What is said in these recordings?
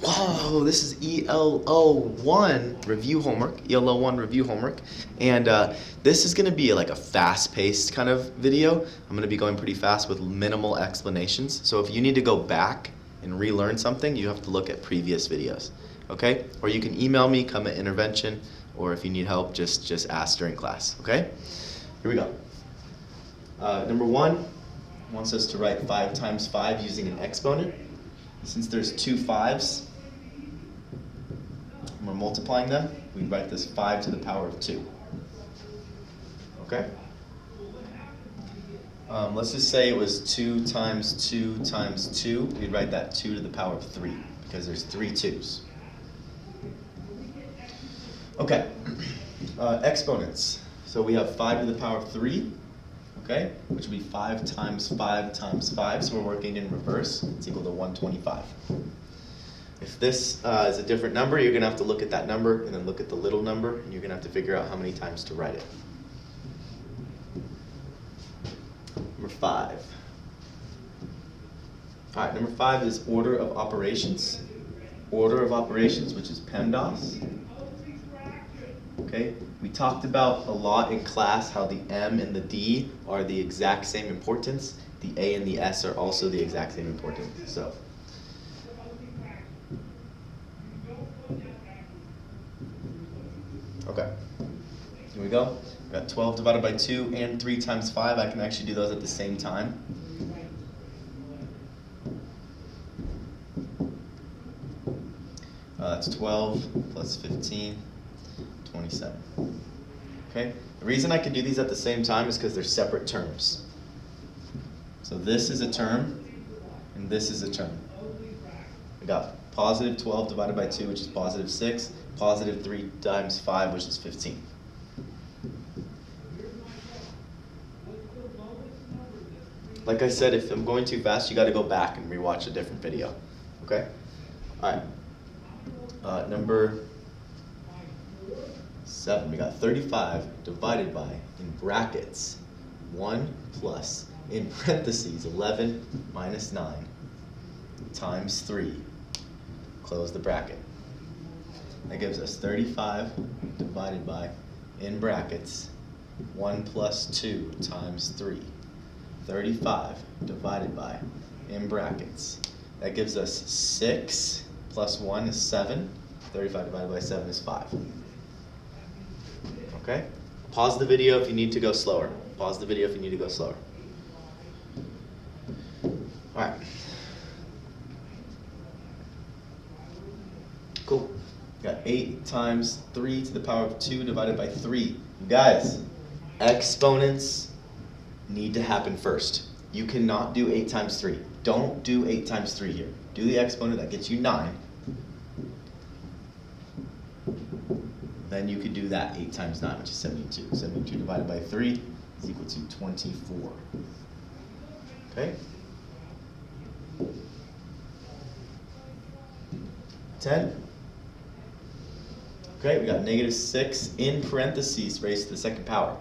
Whoa, this is ELO1 review homework, ELO1 review homework, and this is going to be like a fast-paced kind of video. I'm going to be going pretty fast with minimal explanations, so if you need to go back and relearn something, you have to look at previous videos, okay? Or you can email me, come at intervention, or if you need help, just ask during class, okay? Here we go. Number one wants us to write 5 times 5 using an exponent. Since there's two 5s, and we're multiplying them, we write this 5 to the power of 2. Okay? Let's just say it was 2 times 2 times 2. We'd write that 2 to the power of 3, because there's 3 2's. Okay, exponents. So we have 5 to the power of 3, okay, which would be 5 times 5 times 5, so we're working in reverse. It's equal to 125. If this is a different number, you're going to have to look at that number and then look at the little number, and you're going to have to figure out how many times to write it. Number 5. All right, number 5 is order of operations. Order of operations, which is PEMDAS. Okay, we talked about a lot in class how the M and the D are the exact same importance. The A and the S are also the exact same importance. So, okay, here we go. We got 12 divided by 2 and 3 times 5. I can actually do those at the same time. That's 12 plus 15. 27. Okay? The reason I can do these at the same time is because they're separate terms. So this is a term, and this is a term. We got positive 12 divided by 2, which is positive 6, positive 3 times 5, which is 15. Like I said, if I'm going too fast, you got to go back and rewatch a different video. Okay? All right. Number 7, we got 35 divided by, in brackets, 1 plus, in parentheses, 11 minus 9 times 3. Close the bracket. That gives us 35 divided by, in brackets, 1 plus 2 times 3. 35 divided by, in brackets. That gives us 6 plus 1 is 7. 35 divided by 7 is 5. Okay? Pause the video if you need to go slower. Pause the video if you need to go slower. All right. Cool. Got 8 times 3 to the power of 2 divided by 3. You guys, exponents need to happen first. You cannot do 8 times 3. Don't do 8 times 3 here. Do the exponent, that gets you 9. Then you could do that 8 times 9, which is 72. 72 divided by 3 is equal to 24. Okay? 10. Okay, we got negative 6 in parentheses raised to the second power.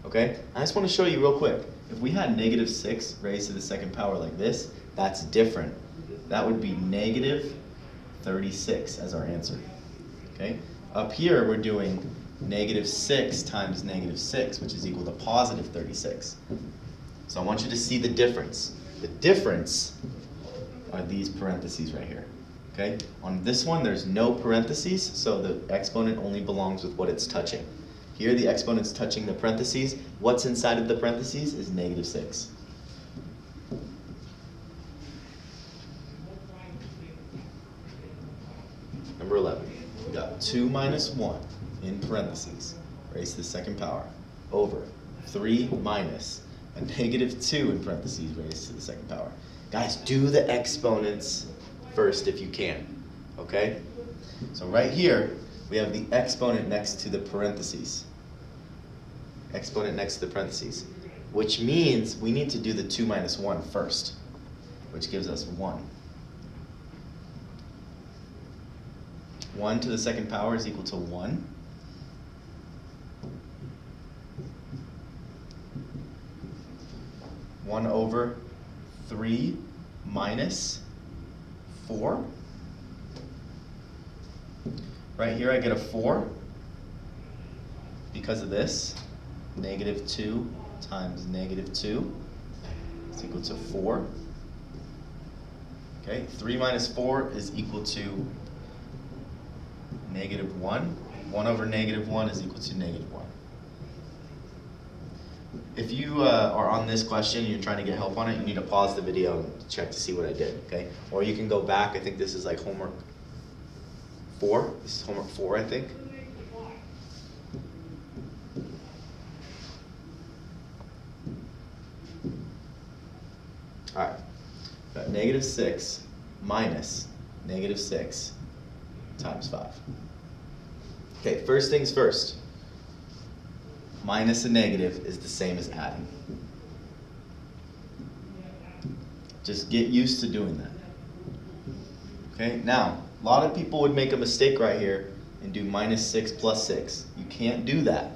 Okay? I just want to show you real quick. If we had negative 6 raised to the second power like this, that's different. That would be negative 36 as our answer. Okay? Up here, we're doing negative 6 times negative 6, which is equal to positive 36. So I want you to see the difference. The difference are these parentheses right here. Okay? On this one, there's no parentheses, so the exponent only belongs with what it's touching. Here, the exponent's touching the parentheses. What's inside of the parentheses is negative 6. Number 11. We got 2 minus 1 in parentheses, raised to the second power, over 3 minus a negative 2 in parentheses, raised to the second power. Guys, do the exponents first if you can, okay? So right here, we have the exponent next to the parentheses. Exponent next to the parentheses, which means we need to do the 2 minus 1 first, which gives us 1. 1 to the second power is equal to 1. One over 3 minus 4. Right here I get a 4 because of this. Negative 2 times negative 2 is equal to 4. Okay, 3 minus 4 is equal to negative 1. 1 over negative 1 is equal to negative 1. If you are on this question and you're trying to get help on it, you need to pause the video and check to see what I did, okay? Or you can go back. I think this is like homework 4. This is homework 4, I think. All right, got negative 6 minus negative 6 times 5. Okay, first things first. Minus a negative is the same as adding. Just get used to doing that. Okay, now, a lot of people would make a mistake right here and do minus 6 plus 6. You can't do that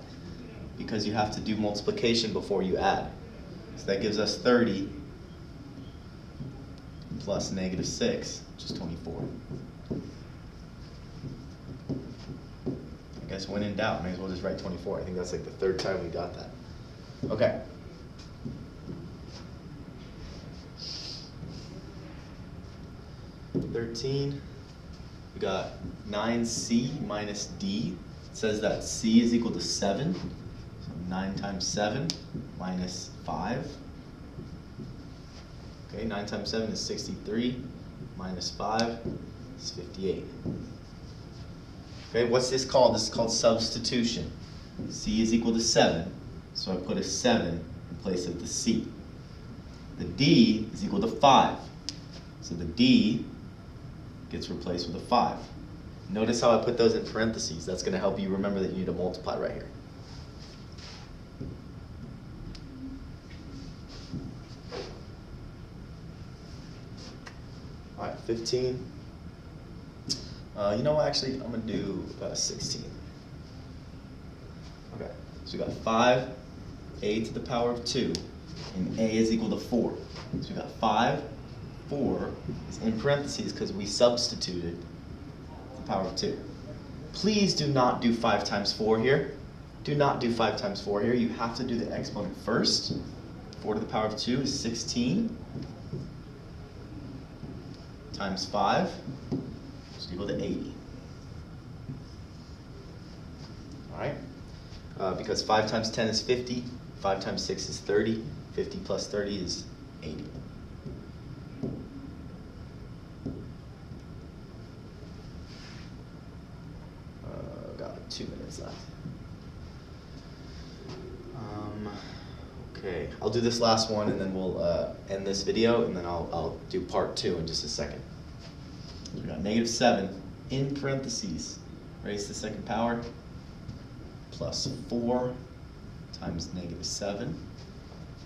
because you have to do multiplication before you add. So that gives us 30 plus negative 6, which is 24. I guess when in doubt, may as well just write 24. I think that's like the third time we got that. Okay. $13. We got 9c minus d. It says that c is equal to 7. So 9 times 7 minus 5. Okay, 9 times 7 is 63. Minus 5 is 58. Okay, what's this called? This is called substitution. C is equal to 7, so I put a 7 in place of the C. The D is equal to 5, so the D gets replaced with a 5. Notice how I put those in parentheses. That's going to help you remember that you need to multiply right here. All right, 15. You know what, actually, I'm going to do 16. Okay, so we got 5, a to the power of 2, and a is equal to 4. So we got 5, 4 is in parentheses because we substituted the power of 2. Please do not do 5 times 4 here. Do not do 5 times 4 here. You have to do the exponent first. 4 to the power of 2 is 16 times 5. Equal to 80. All right? Because 5 times 10 is 50, 5 times 6 is 30, 50 plus 30 is 80. Got 2 minutes left. Okay, I'll do this last one and then we'll end this video, and then I'll do part 2 in just a second. We got negative 7 in parentheses, raised to the second power, plus 4 times negative 7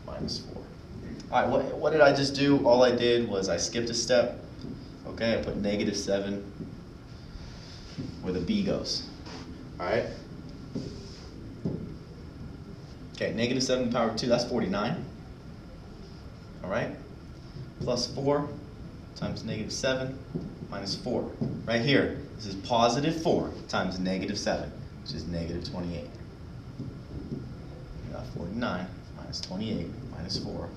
minus 4. All right, what did I just do? All I did was I skipped a step. Okay, I put negative 7 where the B goes. All right? Okay, negative 7 to the power of 2, that's 49. All right? Plus 4 times negative 7 minus 4. Right here, this is positive 4 times negative 7, which is negative 28. We got 49 minus 28 minus 4.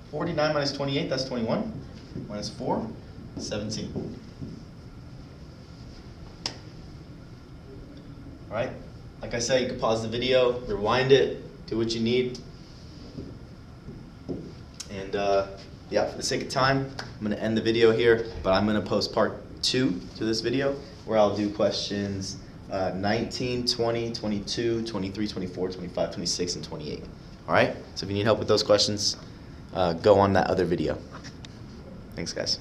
49 minus 28, that's 21. Minus 4, 17. All right? Like I said, you can pause the video, rewind it, do what you need. And yeah, for the sake of time, I'm going to end the video here, but I'm going to post part 2 to this video where I'll do questions 19, 20, 22, 23, 24, 25, 26, and 28. All right? So if you need help with those questions, go on that other video. Thanks, guys.